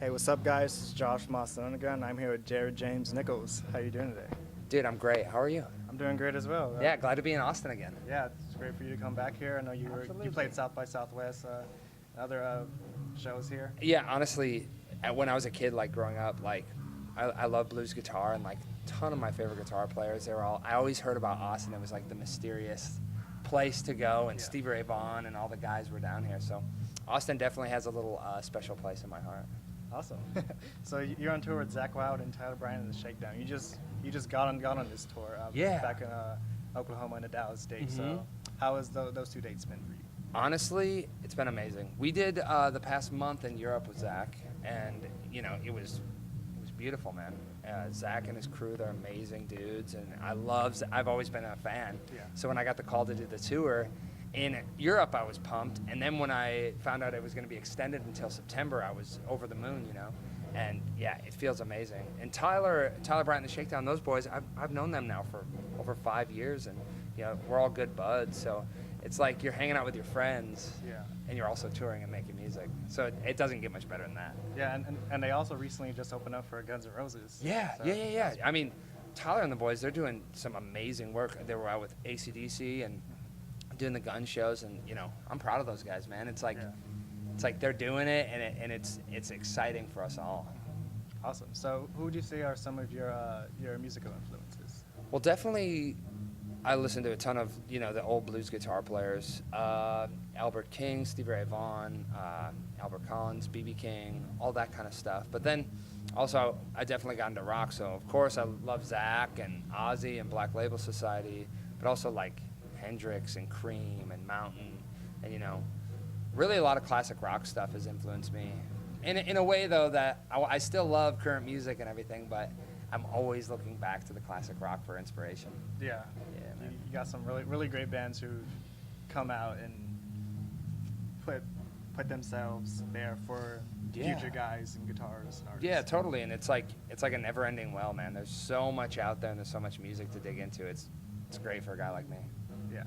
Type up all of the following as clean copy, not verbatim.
Hey, what's up, guys? It's Josh from Austin Underground. I'm here with Jared James Nichols. How you doing today? Dude, I'm great. How are you? I'm doing great as well. Yeah, glad to be in Austin again. Yeah, it's great for you to come back here. I know you played South by Southwest, other shows here. Yeah, honestly, when I was a kid, like growing up, like I love blues guitar, and like a ton of my favorite guitar players, I always heard about Austin. It was like the mysterious place to go, and Stevie Ray Vaughan and all the guys were down here. So Austin definitely has a little special place in my heart. Awesome. So you're on tour with Zach Wild and Tyler Bryant and the Shakedown. You just got on this tour. Yeah. Back in Oklahoma and the Dallas date. So how has those two dates been for you? Honestly, it's been amazing. We did the past month in Europe with Zach, and it was beautiful, man. Zach and his crew, they're amazing dudes, and I've always been a fan. Yeah. So when I got the call to do the tour in Europe, I was pumped, and then when I found out it was going to be extended until September, I was over the moon, and yeah, it feels amazing. And Tyler Bryant and the Shakedown, those boys, I've known them now for over 5 years, and we're all good buds, so it's like you're hanging out with your friends, and you're also touring and making music. So it doesn't get much better than that. Yeah, and they also recently just opened up for Guns N' Roses. Yeah, so yeah. I mean, Tyler and the boys, they're doing some amazing work. They were out with AC/DC and doing the gun shows, and I'm proud of those guys, man. It's like they're doing it, and it's exciting for us all. Awesome. So who would you say are some of your musical influences? Well, definitely, I listen to a ton of the old blues guitar players, Albert King, Stevie Ray Vaughan, Albert Collins, B.B. King, all that kind of stuff. But then also I definitely got into rock, so of course I love Zach and Ozzy and Black Label Society, but also like Hendrix and Cream and Mountain, and really a lot of classic rock stuff has influenced me. In a way though that I still love current music and everything, but I'm always looking back to the classic rock for inspiration. Yeah, man. You got some really great bands who've come out and put themselves there for future guys and guitarists and artists. Yeah, totally, and it's like a never-ending well, man. There's so much out there, and there's so much music to dig into. It's great for a guy like me. Yeah.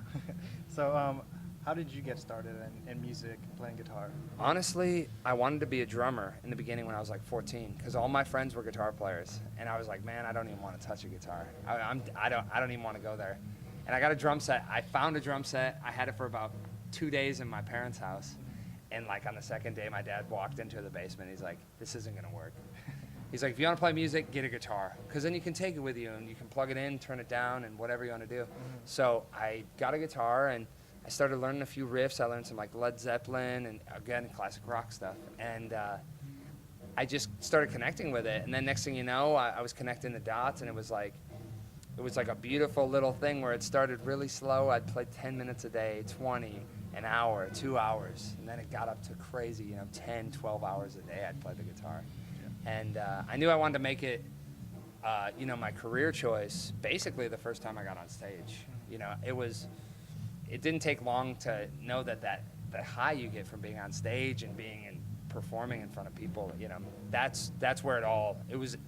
So how did you get started in music, playing guitar? Honestly, I wanted to be a drummer in the beginning when I was like 14, because all my friends were guitar players, and I was like, man, I don't even want to touch a guitar. I don't even want to go there. And I got a drum set. I found a drum set. I had it for about 2 days in my parents' house, and like on the second day, my dad walked into the basement. He's like, this isn't gonna work. He's like, if you want to play music, get a guitar, because then you can take it with you, and you can plug it in, turn it down, and whatever you want to do. So I got a guitar, and I started learning a few riffs. I learned some like Led Zeppelin and, again, classic rock stuff. And I just started connecting with it. And then next thing you know, I was connecting the dots, and it was like a beautiful little thing where it started really slow. I'd play 10 minutes a day, 20, an hour, 2 hours. And then it got up to crazy, 10, 12 hours a day I'd play the guitar. And I knew I wanted to make it, my career choice basically the first time I got on stage. It didn't take long to know that the high you get from being on stage and performing in front of people, that's where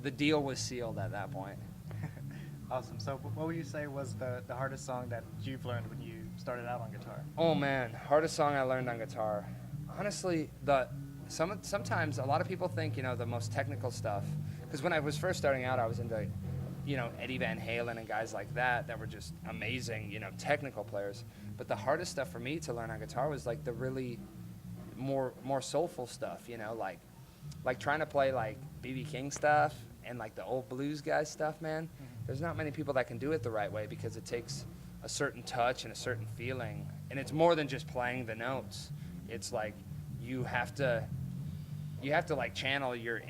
the deal was sealed at that point. Awesome. So what would you say was the hardest song that you've learned when you started out on guitar? Oh man, hardest song I learned on guitar. Honestly, sometimes a lot of people think, the most technical stuff, because when I was first starting out, I was into, Eddie Van Halen and guys like that were just amazing, technical players. But the hardest stuff for me to learn on guitar was like the really more soulful stuff, like trying to play like B.B. King stuff and like the old blues guy stuff, man. There's not many people that can do it the right way, because it takes a certain touch and a certain feeling, and it's more than just playing the notes. It's like you have to like channel your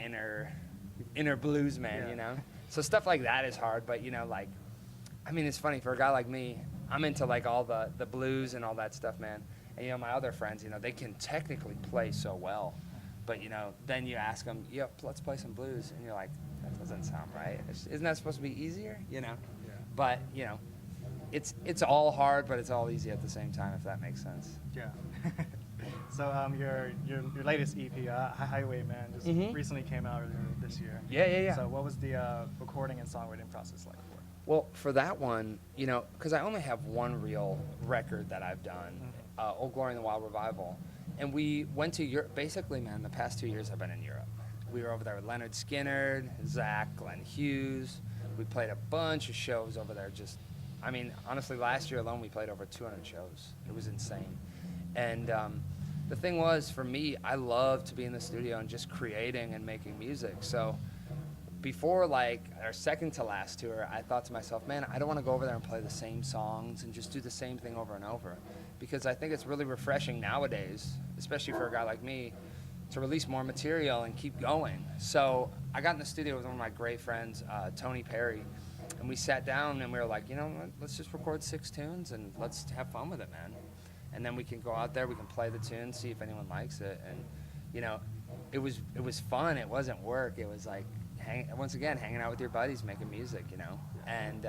inner blues man, So stuff like that is hard, but it's funny for a guy like me. I'm into like all the blues and all that stuff, man. And my other friends, they can technically play so well, but then you ask them, let's play some blues, and you're like, that doesn't sound right. Isn't that supposed to be easier? But it's all hard, but it's all easy at the same time, if that makes sense. Yeah. So your latest EP, Highwayman, just recently came out earlier this year. Yeah. So what was the recording and songwriting process like for it? Well, for that one, because I only have one real record that I've done, Old Glory in the Wild Revival, and we went to Europe. Basically, man, the past 2 years I've been in Europe. We were over there with Leonard Skinner, Zach, Glenn Hughes. We played a bunch of shows over there. Just, I mean, honestly, last year alone we played over 200 shows. It was insane. And the thing was, for me, I love to be in the studio and just creating and making music. So before like our second to last tour, I thought to myself, man, I don't want to go over there and play the same songs and just do the same thing over and over, because I think it's really refreshing nowadays, especially for a guy like me, to release more material and keep going. So I got in the studio with one of my great friends, Tony Perry, and we sat down and we were like, you know what, let's just record 6 tunes and let's have fun with it, man. And then we can go out there, we can play the tunes, see if anyone likes it. And you know, it was fun. It wasn't work. It was like, once again, hanging out with your buddies, making music, you know. And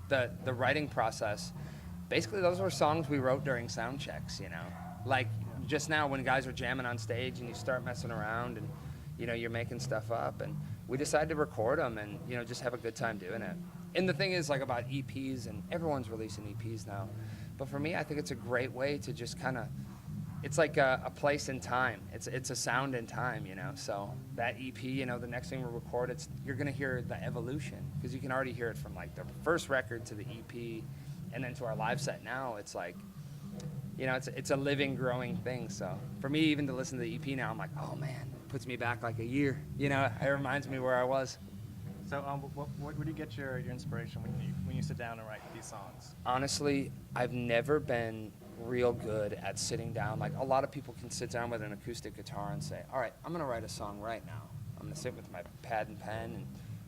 the writing process, basically those were songs we wrote during sound checks, you know. Like just now when guys are jamming on stage and you start messing around and, you know, you're making stuff up. And we decided to record them and, you know, just have a good time doing it. And the thing is, like, about EPs, and everyone's releasing EPs now. But for me, I think it's a great way to just kind of, it's like a place in time. It's a sound in time, you know. So that EP, you know, the next thing we record, you're gonna hear the evolution, because you can already hear it from like the first record to the EP, and then to our live set now. It's like, you know, it's a living, growing thing. So for me, even to listen to the EP now, I'm like, oh man, it puts me back like a year. You know, it reminds me where I was. So where do you get your inspiration when you sit down and write these songs? Honestly, I've never been real good at sitting down. Like, a lot of people can sit down with an acoustic guitar and say, all right, I'm going to write a song right now. I'm going to sit with my pad and pen and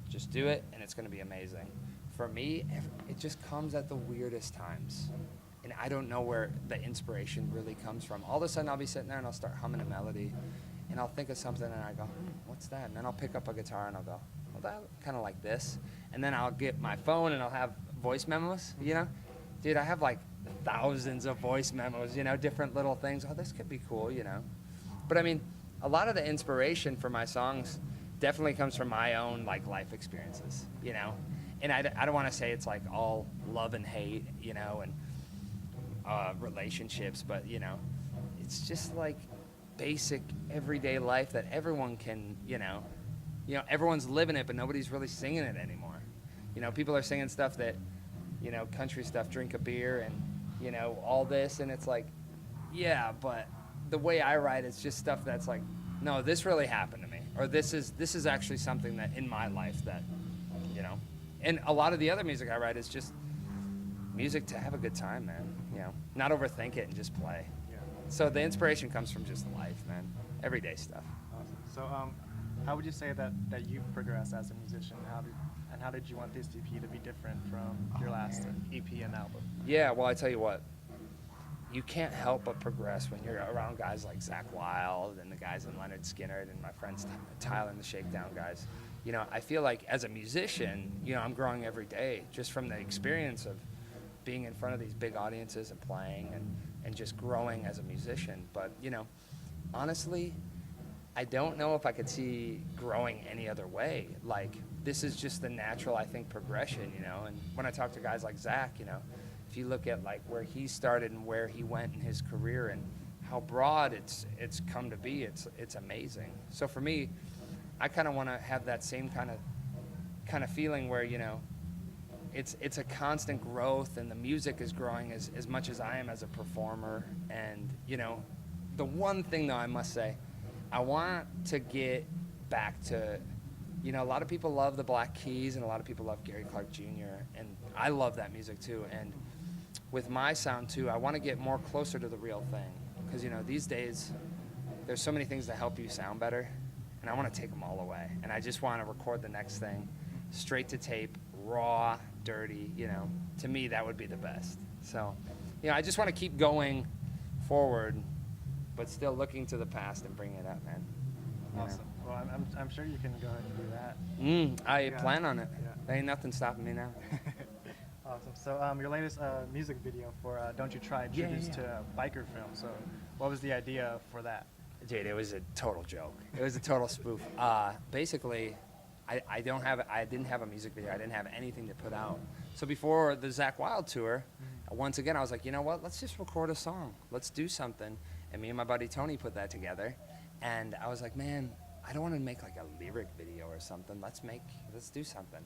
just do it, and it's going to be amazing. For me, it just comes at the weirdest times. And I don't know where the inspiration really comes from. All of a sudden, I'll be sitting there and I'll start humming a melody, and I'll think of something and I go, what's that? And then I'll pick up a guitar and I'll go, well, that kind of like this. And then I'll get my phone and I'll have voice memos, you know? Dude, I have like thousands of voice memos, you know, different little things. Oh, this could be cool, you know? But I mean, a lot of the inspiration for my songs definitely comes from my own like life experiences, you know? And I don't want to say it's like all love and hate, you know, and relationships, but you know, it's just like basic everyday life that everyone can, you know, everyone's living it, but nobody's really singing it anymore. You know, people are singing stuff that, you know, country stuff, drink a beer and, you know, all this, and it's like, yeah, but the way I write is just stuff that's like, no, this really happened to me, or this is actually something that in my life that, you know. And a lot of the other music I write is just music to have a good time, man, you know, not overthink it and just play. Yeah. So the inspiration comes from just life, man, everyday stuff. Awesome. So how would you say that you've progressed as a musician? How did you want this EP to be different from your last EP and album? Yeah, well, I tell you what, you can't help but progress when you're around guys like Zach Wild and the guys in Leonard Skinner and my friends Tyler and the Shakedown guys. You know, I feel like as a musician, you know, I'm growing every day just from the experience of being in front of these big audiences and playing and just growing as a musician. But, you know, honestly, I don't know if I could see growing any other way. Like, this is just the natural, I think, progression, you know. And when I talk to guys like Zach, you know, if you look at like where he started and where he went in his career and how broad it's come to be, it's amazing. So for me, I kind of want to have that same kind of feeling where, you know, it's a constant growth, and the music is growing as much as I am as a performer. And, you know, the one thing though I must say, I want to get back to, you know, a lot of people love the Black Keys and a lot of people love Gary Clark Jr. and I love that music too. And with my sound too, I want to get more closer to the real thing, because, you know, these days there's so many things that help you sound better, and I want to take them all away. And I just want to record the next thing straight to tape, raw, dirty, you know. To me, that would be the best. So, you know, I just want to keep going forward, but still looking to the past and bringing it up, man. Awesome. Well, I'm sure you can go ahead and do that. I plan on it. Yeah. There ain't nothing stopping me now. Awesome. So your latest music video for Don't You Try tributes to a biker film. So what was the idea for that? Dude, it was a total joke. It was a total spoof. Basically, I didn't have a music video. I didn't have anything to put out. So before the Zach Wild tour, once again, I was like, you know what? Let's just record a song. Let's do something. And me and my buddy Tony put that together. And I was like, man, I don't want to make like a lyric video or something. Let's do something.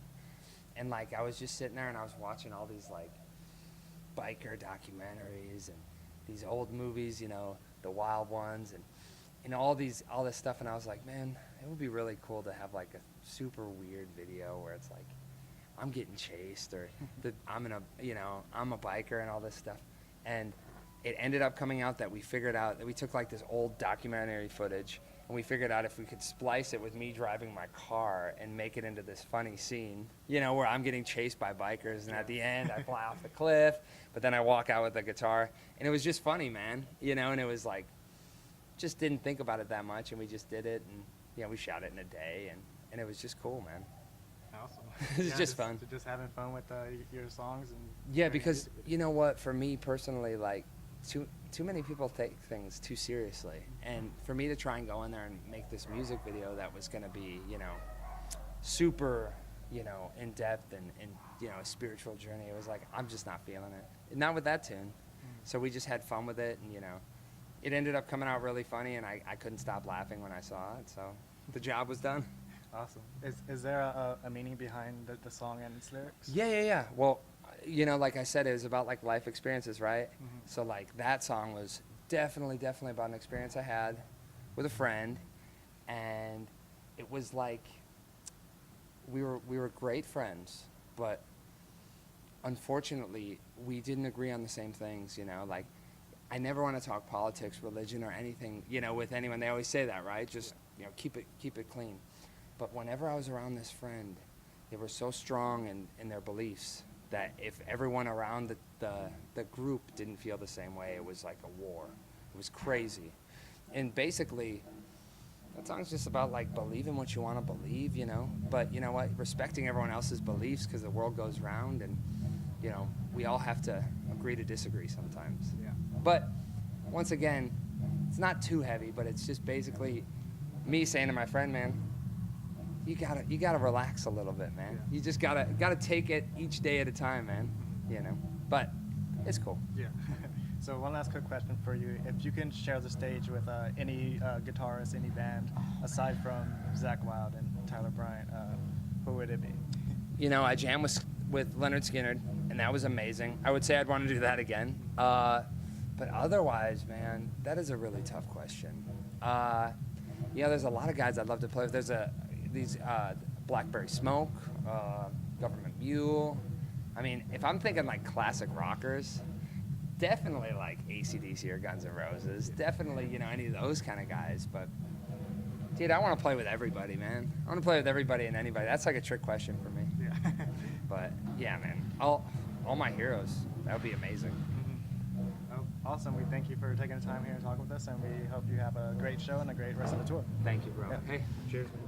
And like I was just sitting there and I was watching all these like biker documentaries and these old movies, you know, the wild ones and all this stuff, and I was like, man, it would be really cool to have like a super weird video where it's like I'm getting chased or I'm a biker and all this stuff. And it ended up coming out that we figured out that we took like this old documentary footage and we figured out if we could splice it with me driving my car and make it into this funny scene, you know, where I'm getting chased by bikers and at the end I fly off the cliff, but then I walk out with a guitar, and it was just funny, man, you know, and it was like, just didn't think about it that much, and we just did it, and yeah, we shot it in a day, and it was just cool, man. Awesome. It's just fun. Just having fun with your songs and yeah, because you know what, for me personally, like too many people take things too seriously, and for me to try and go in there and make this music video that was going to be, you know, super, you know, in depth and you know, a spiritual journey, it was like, I'm just not feeling it, not with that tune. So we just had fun with it, and you know, it ended up coming out really funny, and I couldn't stop laughing when I saw it, so the job was done. Awesome. Is there a meaning behind the song and its lyrics? Yeah. Well, you know, like I said, it was about like life experiences, right? Mm-hmm. So like that song was definitely about an experience I had with a friend, and it was like we were great friends, but unfortunately we didn't agree on the same things, you know, like I never want to talk politics, religion, or anything, you know, with anyone. They always say that, right? Just, you know, keep it clean. But whenever I was around this friend, they were so strong in their beliefs that if everyone around the group didn't feel the same way, it was like a war. It was crazy. And basically, that song's just about like believing what you want to believe, you know? But you know what? Respecting everyone else's beliefs, because the world goes round, and you know, we all have to agree to disagree sometimes. Yeah. But once again, it's not too heavy, but it's just basically me saying to my friend, man, you gotta relax a little bit, man. Yeah. You just gotta take it each day at a time, man. You know. But it's cool. Yeah. So one last quick question for you: if you can share the stage with any guitarist, any band, aside from Zakk Wylde and Tyler Bryant, who would it be? You know, I jammed with Leonard Skinner, and that was amazing. I would say I'd want to do that again. But otherwise, man, that is a really tough question. Yeah, there's a lot of guys I'd love to play with. There's these Blackberry Smoke, Government Mule. I mean, if I'm thinking like classic rockers, definitely like AC/DC or Guns N' Roses. Definitely, you know, any of those kind of guys. But dude, I want to play with everybody, man. I want to play with everybody and anybody. That's like a trick question for me. Yeah. But yeah, man, all my heroes. That would be amazing. Mm-hmm. Oh, awesome. We thank you for taking the time here to talk with us, and we hope you have a great show and a great rest of the tour. Thank you, bro. Yeah. Hey, cheers, man.